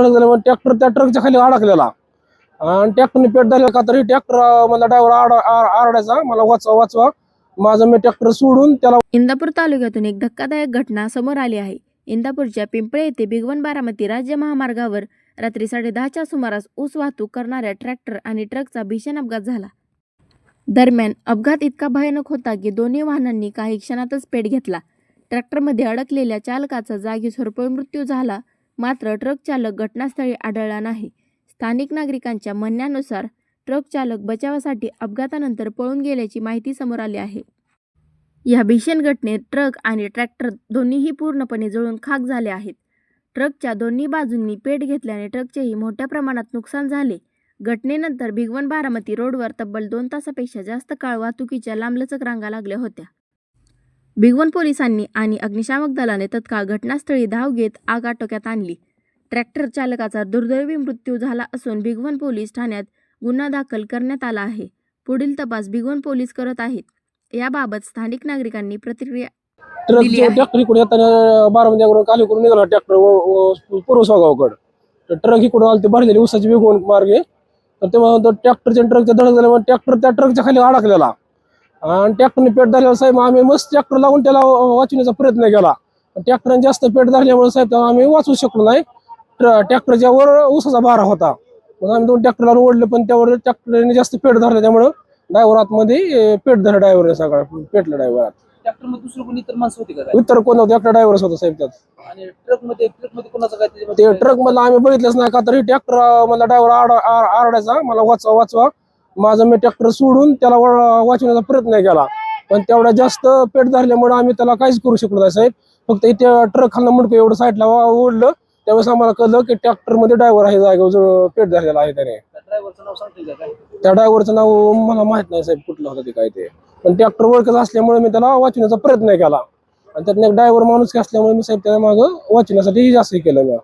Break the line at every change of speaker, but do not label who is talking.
झाल्यामुळे ट्रॅक्टर त्या ट्रकच्या खाली अडकलेला आणि ट्रॅक्टरने पेट झालेला का तरी ट्रॅक्टर मला ड्रायव्हर आरडायचा मला वाचवा वाचवा माझं मी ट्रॅक्टर सोडून त्याला.
इंदापूर तालुक्यातून एक धक्कादायक घटना समोर आली आहे. इंदापूरच्या पिंपळे येथे भिगवण बारामती राज्य महामार्गावर रात्री 10:30च्या सुमारास ऊस वाहतूक करणाऱ्या ट्रॅक्टर आणि ट्रकचा भीषण अपघात झाला. दरम्यान अपघात इतका भयानक होता की दोन्ही वाहनांनी काही क्षणातच पेट घेतला. ट्रॅक्टरमध्ये अडकलेल्या चालकाचा जागीच होरपळून मृत्यू झाला, मात्र ट्रक चालक घटनास्थळी आढळला नाही. स्थानिक नागरिकांच्या म्हणण्यानुसार ट्रक चालक बचावासाठी अपघातानंतर पळून गेल्याची माहिती समोर आली आहे. या भीषण घटनेत ट्रक आणि ट्रॅक्टर दोन्हीही पूर्णपणे जळून खाक झाले आहेत. ट्रकच्या दोन्ही बाजूंनी पेट घेतल्याने ट्रकचेही मोठ्या प्रमाणात नुकसान झाले. घटनेनंतर भिगवण बारामती रोडवर तब्बल 2 तासापेक्षा जास्त काळ वाहतुकीच्या लांबलचक रांगा लागल्या होत्या. भिगवण पोलिसांनी आणि अग्निशामक दलाने तत्काळ घटनास्थळी धाव घेत आग आटोक्यात आणली. ट्रॅक्टर चालकाचा दुर्दैवी मृत्यू झाला असून भिगवण पोलीस ठाण्यात गुन्हा दाखल करण्यात आला आहे. पुढील तपास भिगवण पोलीस करत आहेत. याबाबत स्थानिक नागरिकांनी प्रतिक्रिया दिली आहे.
ट्रॅक्टर इकडे येताना बारामतीकडून खाली करून निघाला ट्रॅक्टर पूर्व सोगावकडे. ट्रक इकडून आली भरलेली उसाची वेगून मार्गे तर तेव्हा ट्रॅक्टरच्या ट्रकच्या धडक झाल्यामुळे ट्रॅक्टर त्या ट्रकच्या खाली अडकलेला आणि ट्रॅक्टरने पेट झालेला साहेब आम्ही मस्त ट्रॅक्टर लावून त्याला वाचवण्याचा प्रयत्न केला. ट्रॅक्टरने जास्त पेट झाल्यामुळे साहेब आम्ही वाचवू शकलो नाही. ट्रॅक्टरच्या वर उसाचा भारा होता मग आम्ही 2 ट्रॅक्टर लावून ओढले पण त्यावर ट्रॅक्टरने जास्त पेट धरला त्यामुळे ड्रायव्हर आतमध्ये पेट धरला. ड्रायव्हर सगळा पेटला ड्रायव्हर.
ट्रॅक्टर मध्ये दुसरं कोणी इतर माणसं होती का?
इतर कोण नव्हतं एकटा ड्रायव्हरच होता साहेब त्यात.
आणि ट्रक मध्ये कोणाचं काय
ते ट्रक मधला आम्ही बघितलंच नाही का तरी ट्रॅक्टर मला ड्रायव्हर आरडायचा मला वाचवा वाचवा माझं मी ट्रॅक्टर सोडून त्याला वाचवण्याचा प्रयत्न केला पण तेवढा जास्त पेट धरल्यामुळे आम्ही त्याला काहीच करू शकलो नाही साहेब. फक्त इथे ट्रक खालनं मुंडकं एवढं साईडला ओढलं त्यावेळेस आम्हाला कळलं की ट्रॅक्टर मध्ये ड्रायव्हर आहे जागेवर पेट धरलेला आहे त्याने.
ड्रायव्हरचं नाव सांगते का काय?
त्या ड्रायव्हरचं नाव मला माहित नाही साहेब कुठलं होतं ते काय ते पण ट्रॅक्टर वळखच असल्यामुळे मी त्याला वाचवण्याचा प्रयत्न केला आणि त्यातनं एक ड्रायव्हर माणूस असल्यामुळे मी साहेब त्याला मागं वाचवण्यासाठी जास्त केलं मी.